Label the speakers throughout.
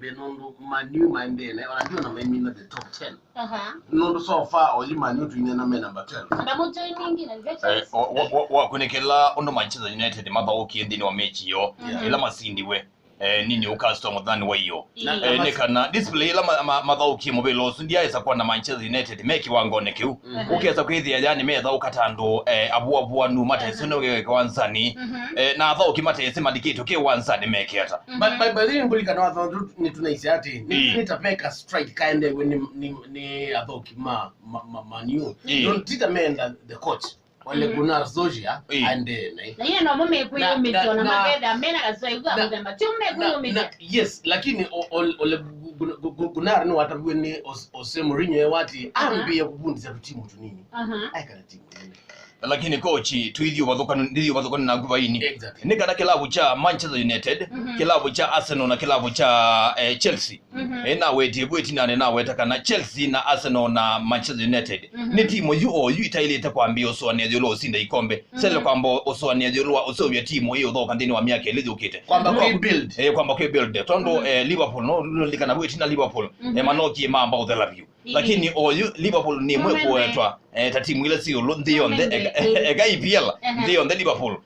Speaker 1: benondo manu mandene wanajua na mimi na the top 10 nondo so far oli manu tu ina na number 12
Speaker 2: ndamo join nyingine
Speaker 3: wa kunekela ondo Manchester United mabauki ndini wa mechi yo ila masindi we nini ukasito mudhani wa iyo nekana display ila mathauki mobelo sundia isa kwa na Manchester United meki wango nekiu ukeza kwithia yani metha ukatando abuabua nu matese no ke wanzani na thauki matese madikito ke wanzani meki ata
Speaker 1: by the mbulika na wathu ni tunaisi ati nitapeka strike kaende ni athauki manu don't determine the coach wale Gunnar Solskjaer ande
Speaker 2: na yeye no mume kuyo mitona mabeda mena kazoiwa mudamba tume kuyo mitona
Speaker 1: yes lakini ole Gunnar no watabuwe ni Jose Mourinho wati ambie kubundisa timu tu nini aikana timu
Speaker 3: lakini coach tuithio wathoka na nguvaini nikana kilabu cha Manchester United kilabu cha Arsenal na kilabu cha Chelsea na weti nane na wetaka na Chelsea na Arsenal na Manchester United ni timu yu itaileta kwambia oswane jolo sinda ikombe sele kwamba oswane jolo osovya timu hiyo thoka ndini wa miaka ile ukite
Speaker 1: kwamba kwa
Speaker 3: build tondo Liverpool no likana weti na Liverpool manoki mamba the love you lakini Liverpool ni mwe kuetwa timu ile sio ndio ega IPL ndio Liverpool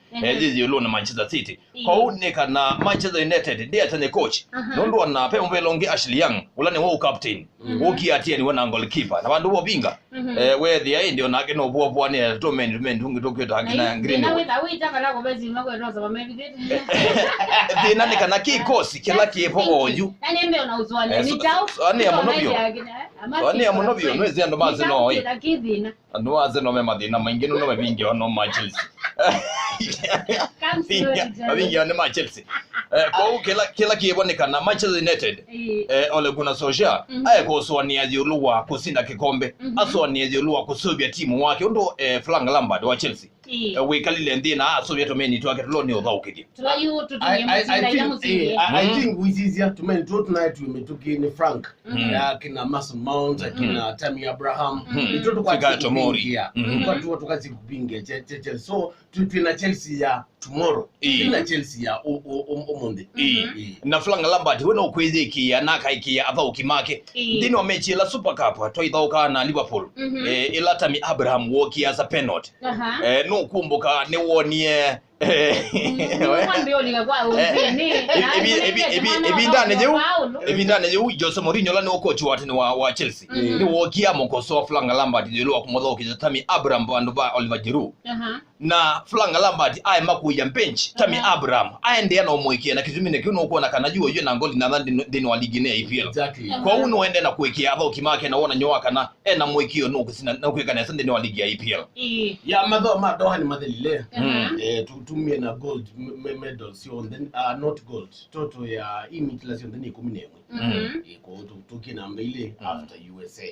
Speaker 3: jiji lo na Manchester City kwa unika na Manchester United ndio atane coach nondo na pe mbelonge Ashley Young ulane wo captain uki Athiani wana goalkeeper na bandu bo binga we the ndio nake no bwo ne to men tokyo hakina green
Speaker 2: na wita kala ko bezi mako roza ba maybe
Speaker 3: dina nikana kikosi kila kipo oju
Speaker 2: nani mbe unauzwani ni tao
Speaker 3: ani ya monovyo ani ya monovyo nwezi ando maze no ando maze no memadina mangino no mabingi ono ma Chelsea abingi ono ma Chelsea kwa kila kiebonekana Manchester United ole Gunnar Solskjaer ayekoswania juluwa kusinda kikombe aswania juluwa kusubia timu wake ndo Frank Lampard wa Chelsea we kalile ndina asubia tomeni tu ake loni odhaukidi
Speaker 2: tuayu tutunye
Speaker 1: I think we easier to men to tonight we metuki ni Frank kina Mason Mount kina Tammy Abraham itoto kwa
Speaker 3: Tomori
Speaker 1: kwa tukazi kupinga Chelsea so tuna Chelsea ya tomorrow tuna Chelsea ya Monday
Speaker 3: na Frank Lampard wena ukwezi ya nakaikia athauki make ndini wa mechi la Super Cup twaithauka na Liverpool ila Tammy Abraham woki as a penalty no kumbuka ni wonie ebindane je Jose Mourinho la no coach wa Chelsea ni wokia mokoso Frank Lampard jelo kumodhoki Tammy Abraham bandu ba Oliver Giroud na Frank Lampard ai makuya bench Tammy Abraham aende na omwekia na kizumine kino kuona kanajua hiyo na ngoli na ndini wa ligi ne IPL kwa uno ende na kuwekea adhoki make na wona nyoaka na na mwekio no kusina na kuweka na ndini wa ligi ya IPL
Speaker 1: ya madoha ni madhalile tutumie na gold medal sio then not gold toto ya imitation then 11 kwa tukina mbele after USA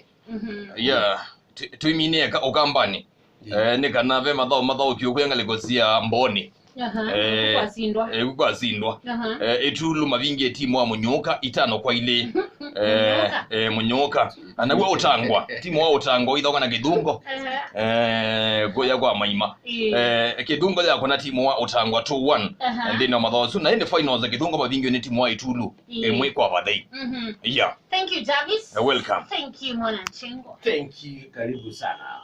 Speaker 3: yeah tuimine okambani nikana ve madhao kiukwenga legosia mboni kwasindwa etulu mavingi timu wa munyoka itano kwa ile munyoka anagwa otangwa timu wa otangwa ithoka na kidungo goya kwa maima kidungo ya kuna timu wa otangwa 2-1 ndino madhosu na ile finals za kidungo mavingi ni timu wa itulu mwe kwa badai yeah
Speaker 2: thank you Jarvis
Speaker 3: welcome
Speaker 2: thank you Mwana Chengo
Speaker 1: thank you karibu sana